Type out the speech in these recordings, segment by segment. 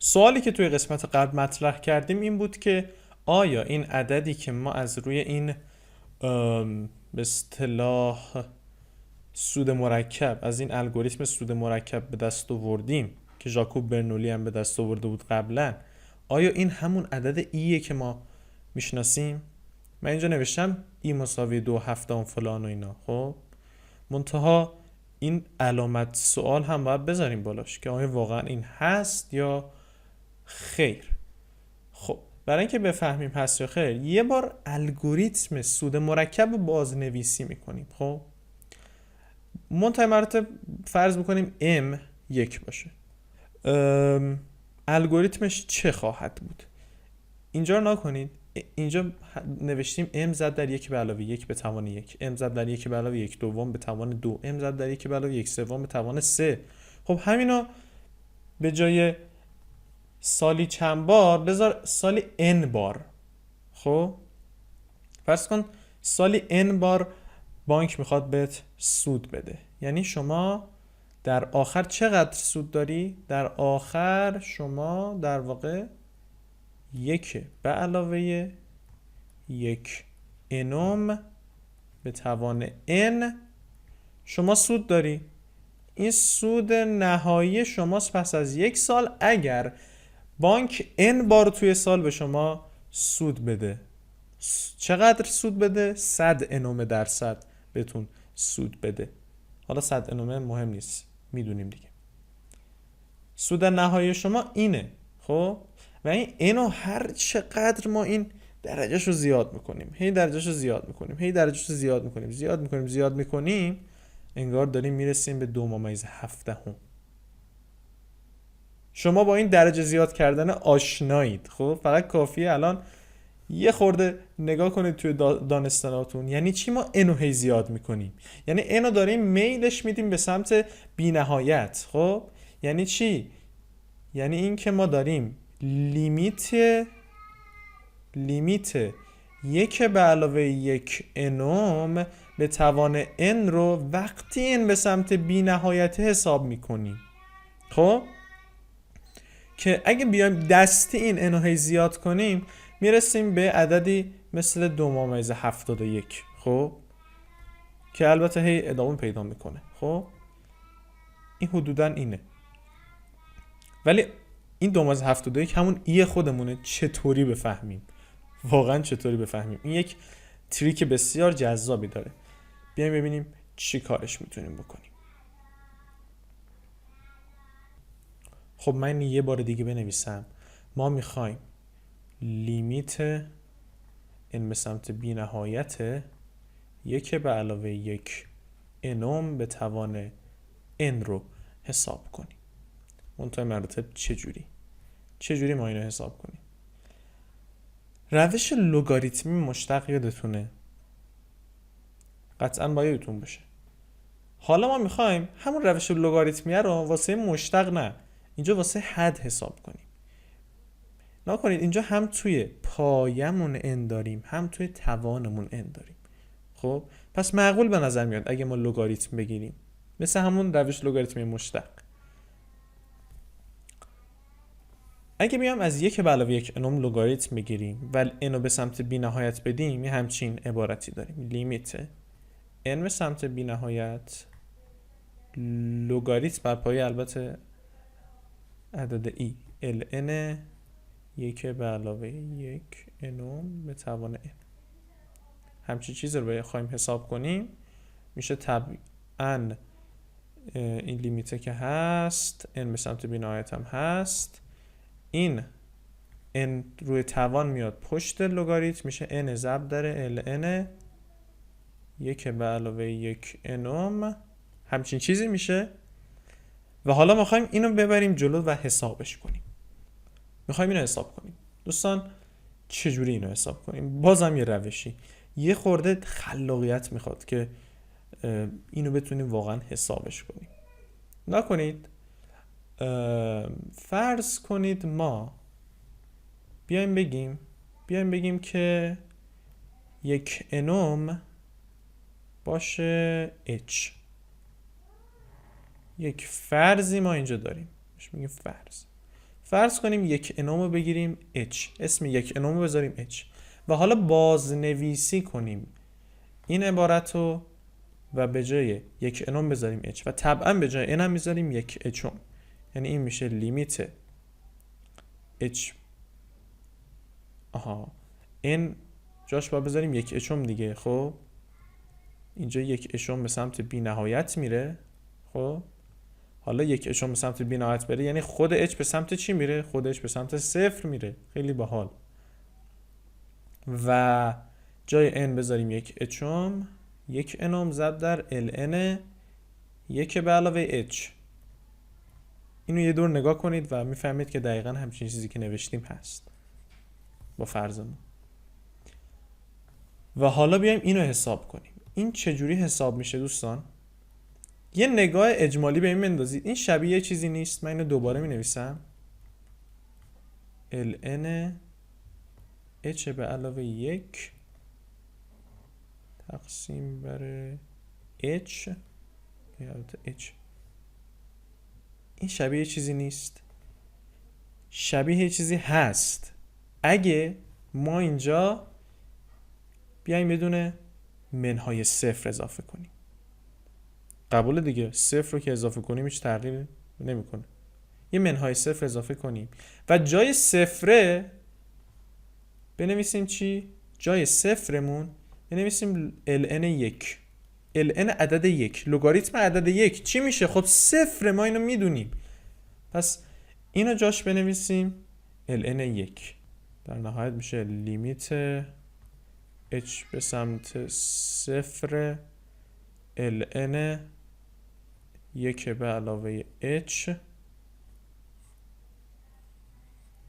سوالی که توی قسمت قبل مطرح کردیم این بود که آیا این عددی که ما از روی این به اصطلاح سود مرکب، از این الگوریتم سود مرکب به دست آوردیم که ژاکوب برنولی هم به دست آورده بود قبلا، آیا این همون عدد ایه که ما میشناسیم؟ من اینجا نوشتم ای مساوی 2/7 فلان و اینا. خب منتها این علامت سوال هم باید بذاریم بالاش که آیا واقعا این هست یا خیر. خب برای اینکه بفهمیم هست یا خیر، یه بار الگوریتم سود مرکب بازنویسی میکنیم. خب منتهای مراتب فرض بکنیم m 1 باشه. الگوریتمش چه خواهد بود؟ اینجا رو نکنید، اینجا نوشتیم m ضرب در 1 به علاوه 1 به توان 1، m ضرب در 1 به علاوه 1 دوم به توان 2، m ضرب در 1 به علاوه 1 سوم به توان 3. خب همینا به جای سالی چند بار بذار سالی n بار. خب فرض کن سالی n بار بانک میخواد بهت سود بده، یعنی شما در آخر چقدر سود داری؟ در آخر شما در واقع 1 به علاوه 1 انوم به توان n شما سود داری. این سود نهایی شماست پس از 1 سال اگر بانک n بار توی سال به شما سود بده. چقدر سود بده؟ 100 انوم درصد بهتون سود بده. حالا 100 انومه مهم نیست، میدونیم دیگه. سود نهایی شما اینه. خب و این اینو هر چقدر ما این درجهشو زیاد میکنیم، هی درجهشو زیاد میکنیم، هی درجهشو زیاد میکنیم، زیاد میکنیم، انگار داریم میرسیم به 2.7. شما با این درجه زیاد کردن آشنایید. خب فقط کافیه الان یه خورده نگاه کنید توی دانستناتون. یعنی چی ما اینو هی زیاد میکنیم؟ یعنی اینو داریم میلش میدیم به سمت بی‌نهایت. خب یعنی چی؟ یعنی این که ما داریم لیمیت 1 به علاوه 1 انوم به توان n رو وقتی n به سمت بی‌نهایت حساب میکنیم. خب که اگه بیایم دستی این n رو هی زیاد کنیم میرسیم به عددی مثل 2.71. خب که البته هی ادامه پیدا میکنه. خب این حدوداً اینه. ولی این 2.71 همون ای خودمونه. چطوری بفهمیم؟ واقعا چطوری بفهمیم؟ این یک تریک بسیار جذابی داره. بیایم ببینیم چی کارش میتونیم بکنیم. خب من یه بار دیگه بنویسم. ما میخوایم لیمیت n به سمت بی نهایت 1 به علاوه 1 انوم به توان n رو حساب کنیم. منتهای مراتب چجوری ما اینو حساب کنیم؟ روش لوگاریتمی مشتق یادتونه؟ قطعا با یادتون باشه. حالا ما میخوایم همون روش لوگاریتمیه رو واسه مشتق نه، اینجا واسه حد حساب کنیم. نکنید اینجا هم توی پایمون n داریم هم توی توانمون n داریم. خب پس معقول به نظر میاد اگه ما لوگاریتم بگیریم مثل همون روش لوگاریتمی مشتق. اگه بیام از 1 به علاوه 1 انوم لوگاریتم بگیریم و n رو به سمت بی نهایت بدیم، یه همچین عبارتی داریم. لیمیت n به سمت بی نهایت لوگاریتم بر پایه البته عدد ای ln 1 به علاوه 1 انوم به توان n. همچین چیز رو بخوایم حساب کنیم میشه طبعاً این لیمیته که هست n به سمت بی نهایت هم هست، این n روی توان میاد پشت لوگاریتم میشه n ضرب در ln 1 به علاوه 1 انوم، همچین چیزی میشه. و حالا ما خواهیم اینو ببریم جلو و حسابش کنیم. میخوایم اینو حساب کنیم. دوستان چجوری اینو حساب کنیم؟ بازم یه روشی، یه خورده خلاقیت میخواد که اینو بتونیم واقعا حسابش کنیم. نکنید فرض کنید ما بیایم بگیم که یک انوم باشه h. یک فرضی ما اینجا داریم، بهش میگیم فرض. فرض کنیم یک انوم رو بگیریم h، اسم یک انوم رو بذاریم h و حالا بازنویسی کنیم این عبارت رو و به جای یک انوم بذاریم h و طبعا به جای n هم میذاریم یک h. یعنی این میشه لیمیت h n جاش باید بذاریم یک h دیگه. خب اینجا یک h به سمت بی نهایت میره. خب حالا یک h به سمت بی نهایت بره یعنی خود h به سمت چی میره؟ خود h به سمت صفر میره. خیلی باحال. و جای n بذاریم یک h، یک انوم ضرب در ln یک به علاوه h. اینو یه دور نگاه کنید و میفهمید که دقیقا همچین چیزی که نوشتیم هست با فرضمون. و حالا بیایم اینو حساب کنیم. این چجوری حساب میشه دوستان؟ یه نگاه اجمالی به این بندازید. این شبیه چیزی نیست. من اینو دوباره می نویسم. ln h به علاوه یک تقسیم بر h. این شبیه چیزی نیست. شبیه چیزی هست اگه ما اینجا بیایم بدون منهای صفر اضافه کنیم. قبول دیگه؟ صفر رو که اضافه کنیم هیچ تغییر نمیکنه. یه منهای صفر اضافه کنیم و جای صفره بنویسیم چی؟ جای صفرمون بنویسیم ln یک. ln عدد یک. لگاریتم عدد یک چی میشه؟ خب صفر، ما اینو میدونیم. پس اینو جاش بنویسیم ln یک. در نهایت میشه لیمیت h به سمت صفر ln یک به علاوه h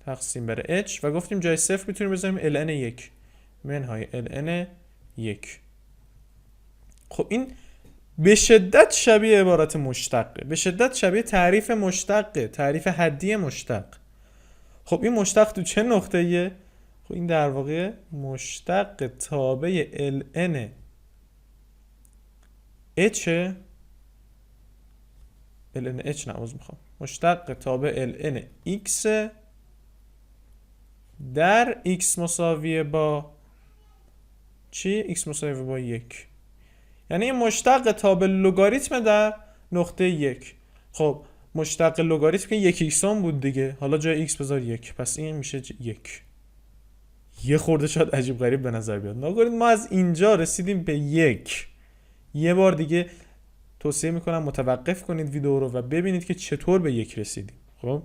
تقسیم بر h و گفتیم جای صفر میتونیم بذاریم ln یک منهای ln یک. خب این به شدت شبیه عبارت مشتقه، به شدت شبیه تعریف مشتقه، تعریف حدی مشتق. خب این مشتق تو چه نقطه‌ایه؟ خب این در واقع مشتق تابع ln h ln h نماز میخوام مشتق تابع ln x در x مساویه با چی؟ x مساویه با یک. یعنی این مشتق تابع لگاریتم در نقطه یک. خب مشتق لگاریتم که یک ایکسان بود دیگه، حالا جای x بذار یک، پس این میشه یک. یه خورده شاید عجیب غریب به نظر بیاد. نگارید ما از اینجا رسیدیم به یک. یه بار دیگه توصیه میکنم متوقف کنید ویدیو رو و ببینید که چطور به یک رسیدیم. خب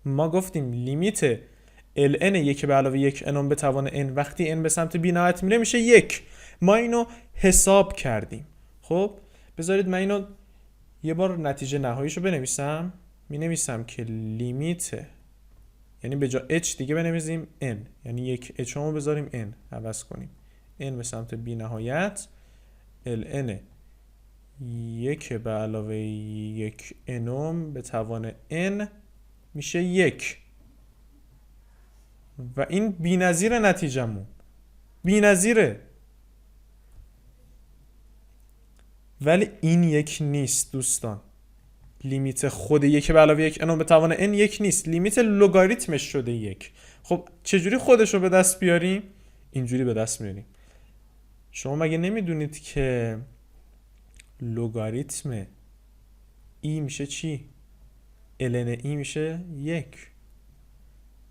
ما گفتیم لیمیت ln یک به علاوه یک انوم به توان n وقتی n به سمت بی نهایت میره میشه یک. ما اینو حساب کردیم. خب بذارید من اینو یه بار نتیجه نهاییشو بنویسم. می نویسم که لیمیت، یعنی به جا h دیگه بنویسیم n، یعنی یک h رو بذاریم n، عوض کنیم n به سمت بی نهایت ln یک به علاوه یک انوم به توان n میشه یک. و این بی‌نظیر نتیجه‌مون، بی‌نظیره. ولی این یک نیست دوستان. لیمیت خود یک به علاوه یک انوم به توان n یک نیست، لیمیت لگاریتمش شده یک. خب چجوری خودش رو به دست بیاریم؟ اینجوری به دست میاریم. شما مگه نمیدونید که لگاریتم ای میشه چی؟ ln ای میشه یک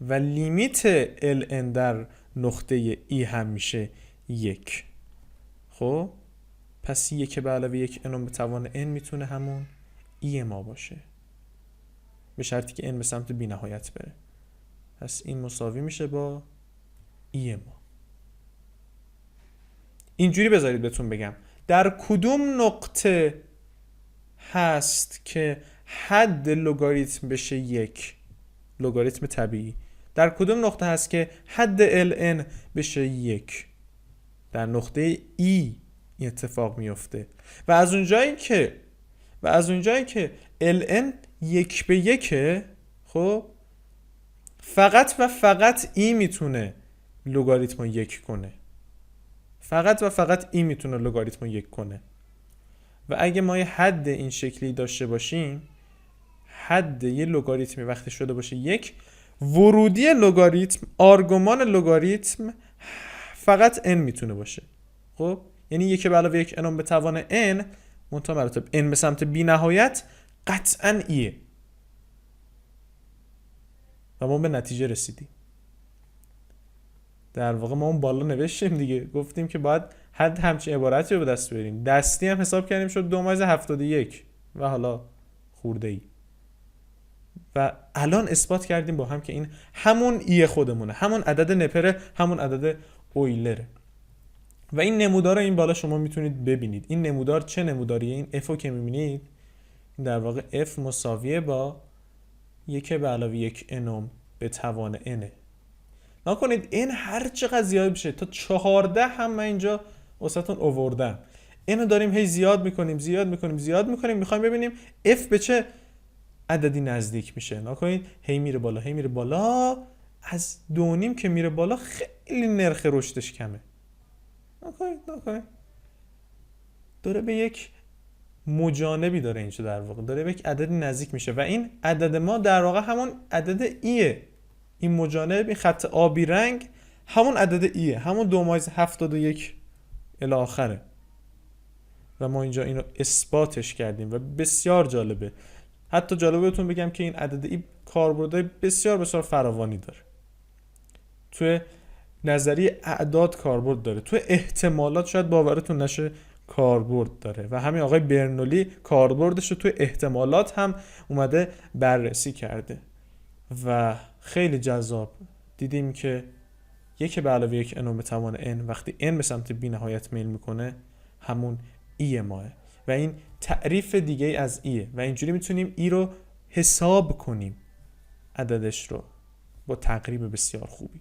و لیمیت ln در نقطه ای هم میشه یک. خب پس یک به علاوه یک انوم به توان n میتونه همون ای ما باشه، به شرطی که n به سمت بی نهایت بره. پس این مساوی میشه با ای ما. اینجوری بذارید بهتون بگم در کدوم نقطه هست که حد لگاریتم بشه یک، لگاریتم طبیعی در کدوم نقطه هست که حد ln بشه یک؟ در نقطه ای این اتفاق میفته. و از اونجایی که ln یک به یکه، خب فقط و فقط ای میتونه لگاریتم رو یک کنه. فقط و فقط ای میتونه لگاریتم رو یک کنه. و اگه ما یه حد این شکلی داشته باشیم، حد یه لگاریتمی وقتی شده باشه یک، ورودی لگاریتم، آرگومان لگاریتم فقط n میتونه باشه. خب یعنی 1 به علاوه 1 n به توان n منتها مراتب n به سمت بی نهایت قطعا ایه و ما به نتیجه رسیدیم. در واقع ما اون بالا نوشتیم دیگه، گفتیم که باید حد همچین عبارتی رو به دست بیاریم، دستی هم حساب کردیم شد 2.71 و حالا خورده ای و الان اثبات کردیم با هم که این همون ای خودمونه، همون عدد نپره، همون عدد اویلره. و این نمودار رو این بالا شما میتونید ببینید. این نمودار چه نموداریه؟ این f رو که میبینید این در واقع f مساویه با 1 به علاوه 1 n به توان n. نکنید n هر چقدر زیاد بشه تا 14 هم من اینجا واسهتون آوردم. اینو داریم هی زیاد میکنیم میخوایم ببینیم f به چه عددی نزدیک میشه. نکنید هی میره بالا از 2.5 که میره بالا خیلی نرخ رشدش کمه. نکنید داره به یک مجانبی داره اینجا، در واقع داره به یک عددی نزدیک میشه و این عدد ما در واقع همون عدد ایه. این مجانب، این خط آبی رنگ همون عدد ایه، همون 2.71 الی آخره و ما اینجا اینو اثباتش کردیم و بسیار جالبه. حتی جالبه بهتون بگم که این عدد ای کاربردهای بسیار فراوانی داره. توی نظریه اعداد کاربرد داره، توی احتمالات شاید باورتون نشه کاربرد داره و همین آقای برنولی کاربردش رو توی احتمالات هم اومده بررسی کرده و خیلی جذاب. دیدیم که 1 به علاوه 1 n به توان n وقتی n به سمت بی نهایت میل میکنه همون ای ماه و این تعریف دیگه از ایه و اینجوری میتونیم ای رو حساب کنیم، عددش رو با تقریب بسیار خوبی.